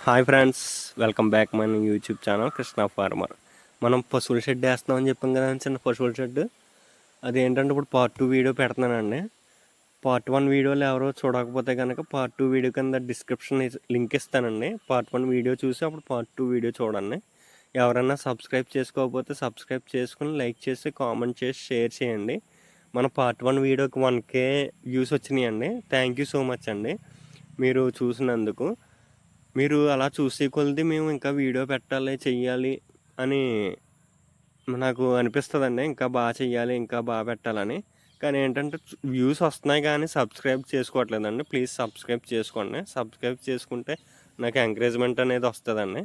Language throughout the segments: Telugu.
హాయ్ ఫ్రెండ్స్, వెల్కమ్ బ్యాక్ మన యూట్యూబ్ ఛానల్ కృష్ణ ఫార్మర్. మనం పశువుల షెడ్ వేస్తున్నామని చెప్పాం కదా, చిన్న పశువుల షెడ్. అదేంటంటే ఇప్పుడు పార్ట్ 2 వీడియో పెడుతున్నానండి. పార్ట్ 1 వీడియోలు ఎవరో చూడకపోతే కనుక పార్ట్ 2 వీడియో కింద డిస్క్రిప్షన్ లింక్ ఇస్తానండి. పార్ట్ 1 వీడియో చూసి అప్పుడు పార్ట్ 2 వీడియో చూడండి. ఎవరైనా సబ్స్క్రైబ్ చేసుకోకపోతే సబ్స్క్రైబ్ చేసుకుని లైక్ చేసి కామెంట్ చేసి షేర్ చేయండి. మన పార్ట్ 1 వీడియోకి 1K వ్యూస్ వచ్చినాయండి. థ్యాంక్ యూ సో మచ్ అండి మీరు చూసినందుకు. మీరు అలా చూసే కొలది మేము ఇంకా వీడియో పెట్టాలి, చెయ్యాలి అని నాకు అనిపిస్తుందండి. ఇంకా బాగా చెయ్యాలి, ఇంకా బాగా పెట్టాలని. కానీ ఏంటంటే వ్యూస్ వస్తున్నాయి కానీ సబ్స్క్రైబ్ చేసుకోవట్లేదండి. ప్లీజ్ సబ్స్క్రైబ్ చేసుకోండి. సబ్స్క్రైబ్ చేసుకుంటే నాకు ఎంకరేజ్మెంట్ అనేది వస్తుందండి.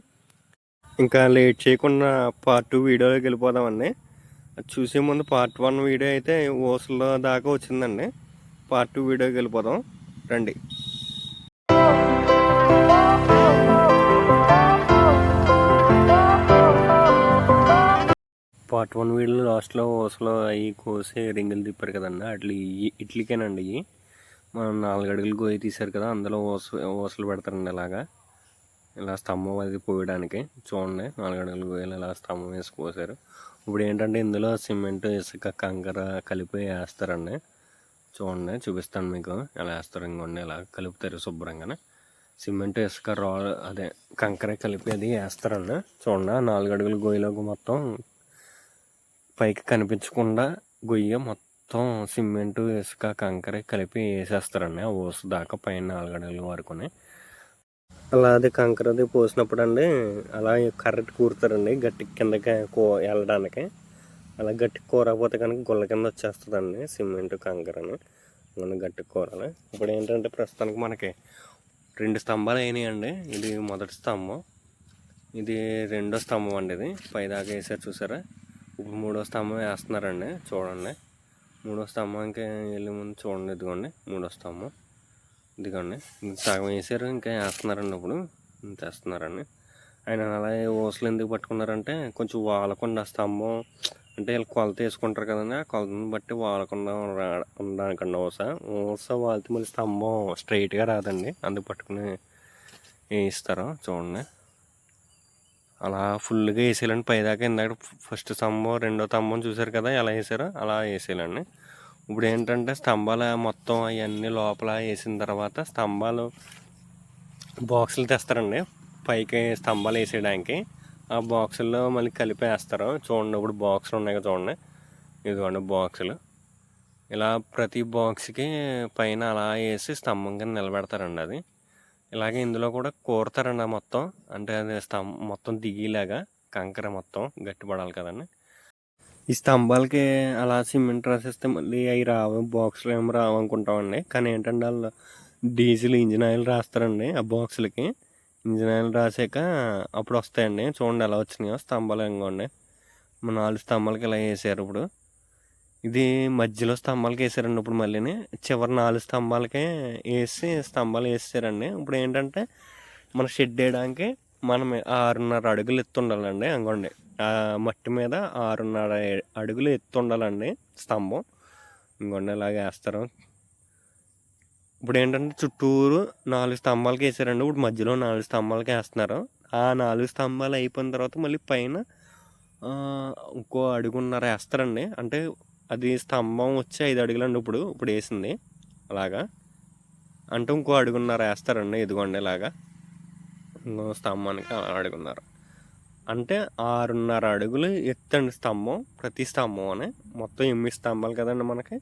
ఇంకా లేట్ చేయకుండా పార్ట్ 2 వీడియోలోకి వెళ్ళిపోదామండి. చూసే ముందు పార్ట్ 1 వీడియో అయితే ఓసుల దాకా వచ్చిందండి. పార్ట్ 2 వీడియోకి వెళ్ళిపోదాం రండి. పార్ట్ 1 వీడియోలో లాస్ట్లో ఓసలో అవి కోసి రింగులు తిప్పారు కదండి, అట్లా ఇట్లికేనండి. ఇవి మనం 4 అడుగులు గోయి తీశారు కదా, అందులో ఓసలు పెడతారండి. ఇలా స్తంభం అది పోయడానికి. చూడండి, 4 అడుగులు గోయలు ఇలా స్తంభం వేసి పోసారు. ఇప్పుడు ఏంటంటే ఇందులో సిమెంట్, ఇసుక, కంకర కలిపి వేస్తారండి. చూడండి, చూపిస్తాను మీకు ఎలా వేస్తారు. ఇంకోండి ఇలా కలుపుతారు శుభ్రంగానే. సిమెంట్, ఇసుక, అదే కంకర కలిపి అది వేస్తారండి. చూడండి, 4 అడుగులు గోయిలోకి మొత్తం పైకి కనిపించకుండా గొయ్య మొత్తం సిమెంటు, ఇసుక, కంకర కలిపి వేసేస్తారండి. ఆ ఓసు దాకా పైన 4 అడుగుల వరకుని. అలా అది కంకరది పోసినప్పుడు అండి అలా కర్రెట్ కూరుతారండి గట్టి కిందకి వెళ్ళడానికి. అలా గట్టి కూరకపోతే కనుక గుల్ల కింద వచ్చేస్తుందండి సిమెంట్, కంకరని. గట్టి కూరాలి. ఇప్పుడు ఏంటంటే ప్రస్తుతానికి మనకి 2 స్తంభాలు అయినాయండి. ఇది మొదటి స్తంభం, ఇది రెండో స్తంభం అండి. ఇది పైదాకా వేసారు చూసారా. ఇప్పుడు 3వ స్తంభం వేస్తున్నారండి. చూడండి, 3వ స్తంభంకి వెళ్ళే ముందు చూడండి, ఇదిగోండి 3వ స్తంభం. ఇదిగోండి సగం వేసారు, ఇంకా వేస్తున్నారండి. ఇప్పుడు తెస్తున్నారండి. ఆయన అలా ఓసలు ఎందుకు పట్టుకున్నారంటే కొంచెం వాలకుండా స్తంభం అంటే వీళ్ళు కొలత వేసుకుంటారు కదండి. ఆ కొలతను బట్టి వాలకుండా ఉండడానికండి. ఓస వాలితే మళ్ళీ స్తంభం స్ట్రైట్గా రాదండి, అందుకు పట్టుకుని వేయిస్తారు. చూడండి, అలా ఫుల్గా వేసేయాలండి పైదాకా. ఇందాక ఫస్ట్ స్తంభం, రెండో స్తంభం చూసారు కదా ఎలా వేసారో అలా వేసేయాలండి. ఇప్పుడు ఏంటంటే స్తంభాలు మొత్తం అవన్నీ లోపల వేసిన తర్వాత స్తంభాలు బాక్సులు తెస్తారండి పైకి స్తంభాలు వేసేయడానికి. ఆ బాక్సుల్లో మళ్ళీ కలిపి వేస్తారు. చూడండి, ఇప్పుడు బాక్సులు ఉన్నాయి కదా, చూడండి ఇదిగోండి బాక్సులు. ఇలా ప్రతి బాక్స్కి పైన అలా వేసి స్తంభం కింద నిలబెడతారండి. అది ఇలాగే ఇందులో కూడా కోరుతారండి మొత్తం. అంటే అది మొత్తం దిగిలాగా కంకర మొత్తం గట్టిపడాలి కదండి. ఈ స్తంభాలకి అలా సిమెంట్ రాసేస్తే మళ్ళీ అవి రావు, బాక్సులు ఏమో రావు అనుకుంటామండి. కానీ ఏంటంటే వాళ్ళు డీజిల్, ఇంజిన్ ఆయిల్ రాస్తారండి ఆ బాక్సులకి. ఇంజిన్ ఆయిల్ రాసాక అప్పుడు వస్తాయండి. చూడండి ఎలా వచ్చినాయో స్తంభాలు. ఇంకోండి 4 స్తంభాలకి ఇలా వేసారు. ఇప్పుడు ఇది మధ్యలో స్తంభాలకి వేసారండి. ఇప్పుడు మళ్ళీ చివరి 4 స్తంభాలకే వేసి స్తంభాలు వేసారండి. ఇప్పుడు ఏంటంటే మన షెడ్ వేయడానికి మనం 6.5 అడుగులు ఎత్తు ఉండాలండి. అనుకోండి, మట్టి మీద 6.5 అడుగులు ఎత్తు ఉండాలండి స్తంభం. ఇంకోండి ఇలాగ వేస్తారు. ఇప్పుడు ఏంటంటే చుట్టూరు 4 స్తంభాలకి వేసారండి. ఇప్పుడు మధ్యలో 4 స్తంభాలకి వేస్తున్నారు. ఆ 4 స్తంభాలు అయిపోయిన తర్వాత మళ్ళీ పైన ఇంకో 1.5 అడుగున్నర వేస్తారండి. అంటే అది స్తంభం వచ్చి 5 అడుగులండి ఇప్పుడు వేసింది. అలాగా అంటే ఇంకో 1.5 అడుగున్నర వేస్తారండి. ఇదిగోండి ఇలాగా ఇంకో స్తంభానికి 1.5 అడుగున్నర అంటే 6.5 అడుగులు ఎత్తండి స్తంభం. ప్రతి స్తంభం అని మొత్తం 8 స్తంభాలు కదండి మనకి.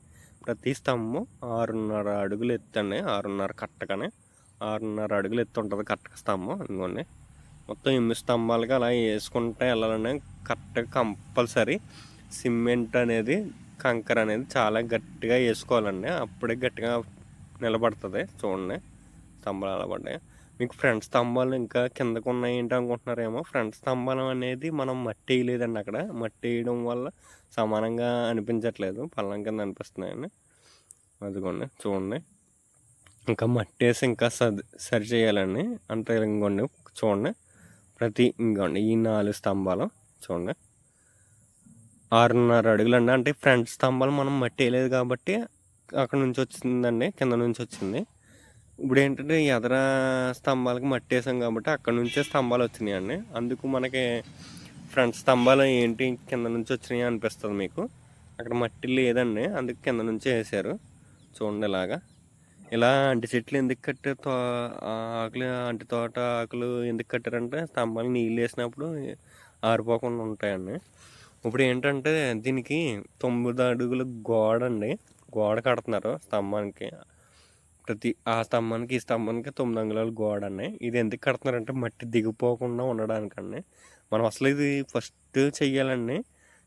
ప్రతి స్తంభం 6.5 అడుగులు ఎత్తండి. 6.5 కట్టకనే 6.5 అడుగులు ఎత్తు ఉంటుంది కట్టక స్తంభం. ఇంకోండి మొత్తం 8 స్తంభాలకి అలా వేసుకుంటే వెళ్ళాలండి. కరెక్ట్గా కంపల్సరీ సిమెంట్ అనేది, కంకర అనేది చాలా గట్టిగా వేసుకోవాలండి. అప్పుడే గట్టిగా నిలబడుతుంది. చూడండి స్తంభాలు అలా పడ్డాయి. మీకు ఫ్రంట్ స్తంభాలు ఇంకా కిందకు ఉన్నాయి ఏంటి అనుకుంటున్నారేమో. ఫ్రంట్ స్తంభాలు అనేది మనం మట్టి వేయలేదండి. అక్కడ మట్టి వేయడం వల్ల సమానంగా అనిపించట్లేదు, పల్లం కింద అనిపిస్తున్నాయండి. అదిగోండి చూడండి, ఇంకా మట్టి వేసి ఇంకా సరి చేయాలండి. అంటే ఇంకోండి చూడండి, ఇంకోండి ఈ 4 స్తంభాలు చూడండి 6.5 అడుగులండి. అంటే ఫ్రంట్ స్తంభాలు మనం మట్టి వేయలేదు కాబట్టి అక్కడ నుంచి వచ్చిందండి, కింద నుంచి వచ్చింది. ఇప్పుడు ఏంటంటే ఎదర స్తంభాలకి మట్టి వేసాం కాబట్టి అక్కడ నుంచే స్తంభాలు వచ్చినాయి అండి. అందుకు మనకి ఫ్రంట్ స్తంభాలు ఏంటి కింద నుంచి వచ్చినాయి అనిపిస్తుంది మీకు. అక్కడ మట్టి లేదండి, అందుకు కింద నుంచే వేసారు. చూడండి ఇలాగా. ఇలా అంటి చెట్లు ఎందుకు కట్టారు, ఆకులు అంటి తోట ఆకులు ఎందుకు కట్టారంటే స్తంభాలు నీళ్ళు వేసినప్పుడు ఆరిపోకుండా ఉంటాయండి. ఇప్పుడు ఏంటంటే దీనికి 9 అడుగుల గోడ అండి, గోడ కడుతున్నారు స్తంభానికి. ఆ స్తంభానికి ఈ స్తంభానికి 9 అంగుళాల గోడ అండి. ఇది ఎందుకు కడుతున్నారంటే మట్టి దిగిపోకుండా ఉండడానికండి. మనం అసలు ఇది ఫస్ట్ చెయ్యాలండి,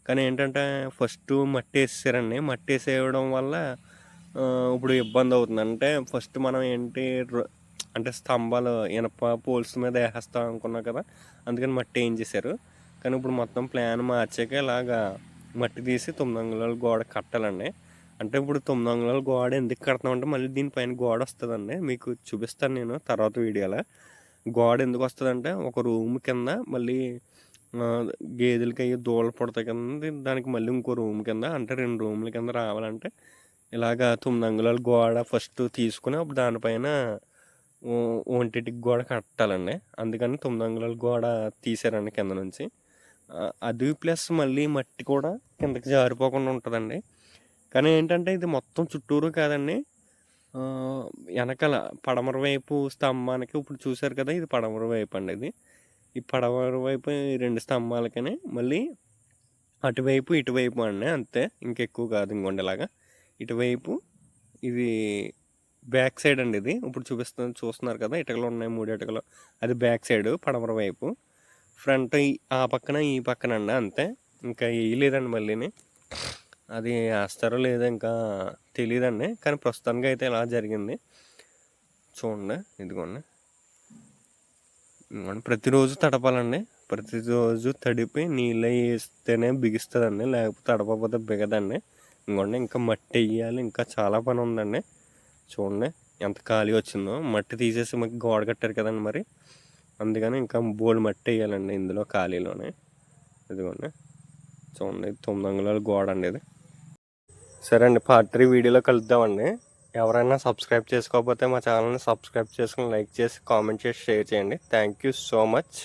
కానీ ఏంటంటే ఫస్ట్ మట్టి వేసేసారండి. మట్టి వేసేయడం వల్ల ఇప్పుడు ఇబ్బంది అవుతుంది. అంటే ఫస్ట్ మనం ఏంటి అంటే స్తంభాలు ఇనప పోల్స్ మీద వేసేస్తాం అనుకున్నాం కదా, అందుకని మట్టి ఏం చేశారు. కానీ ఇప్పుడు మొత్తం ప్లాన్ మార్చాక ఇలాగా మట్టి తీసి 9 అంగుళాల గోడ కట్టాలండి. అంటే ఇప్పుడు 9 అంగుళాల గోడ ఎందుకు కడతామంటే మళ్ళీ దీనిపైన గోడ వస్తుందండి, మీకు చూపిస్తాను నేను తర్వాత వీడియోలో. గోడ ఎందుకు వస్తుందంటే ఒక రూమ్ కింద మళ్ళీ గేదెలకి అయ్యి దూడలు పుడతాయి కదండి, దానికి మళ్ళీ ఇంకో రూమ్ కింద, అంటే 2 రూమ్ల కింద రావాలంటే ఇలాగా 9 అంగుళాల గోడ ఫస్ట్ తీసుకుని అప్పుడు దానిపైన ఒంటిటికి గోడ కట్టాలండి. అందుకని 9 అంగుళాల గోడ తీసారండి కింద నుంచి. అది ప్లస్ మళ్ళీ మట్టి కూడా కిందకి జారిపోకుండా ఉంటుందండి. కానీ ఏంటంటే ఇది మొత్తం చుట్టూరు కాదండి, వెనకాల పడమర వైపు స్తంభానికి ఇప్పుడు చూసారు కదా, ఇది పడమర వైపు అండి. ఇది ఈ పడమర వైపు 2 స్తంభాలకని మళ్ళీ అటువైపు ఇటువైపు అండి, అంతే, ఇంకెక్కువ కాదు. ఇంకోండి ఇలాగా ఇటువైపు ఇది బ్యాక్ సైడ్ అండి. ఇది ఇప్పుడు చూస్తున్నారు కదా, ఇటుకలు ఉన్నాయి 3 ఇటుకలు, అది బ్యాక్ సైడ్ పడమర వైపు. ఫ్రంట్ ఆ పక్కన ఈ పక్కన అండి, అంతే, ఇంకా వేయలేదండి మళ్ళీని. అది వేస్తారో లేదో ఇంకా తెలియదండి, కానీ ప్రస్తుతానికి అయితే ఇలా జరిగింది. చూడండి, ఇదిగోండి ప్రతిరోజు తడపాలండి. ప్రతిరోజు తడిపి నీళ్ళు వేస్తేనే బిగిస్తుందండి, లేకపోతే తడపకపోతే బిగదండి. ఇంకోండి ఇంకా మట్టి వేయాలి, ఇంకా చాలా పని ఉందండి. చూడండి ఎంత ఖాళీ వచ్చిందో, మట్టి తీసేసి మాకు గోడ కట్టారు కదండి, మరి అందుకని ఇంకా బోల్డ్ మట్టి వేయాలండి ఇందులో ఖాళీలోనే. ఇదిగోండి చూడండి 9 అంగుళాల గోడ అండి ఇది. సరే అండి, పార్ట్ 3 వీడియోలో కలుద్దామండి. ఎవరైనా సబ్స్క్రైబ్ చేసుకోకపోతే మా ఛానల్ని సబ్స్క్రైబ్ చేసుకుని లైక్ చేసి కామెంట్ చేసి షేర్ చేయండి. Thank you so much.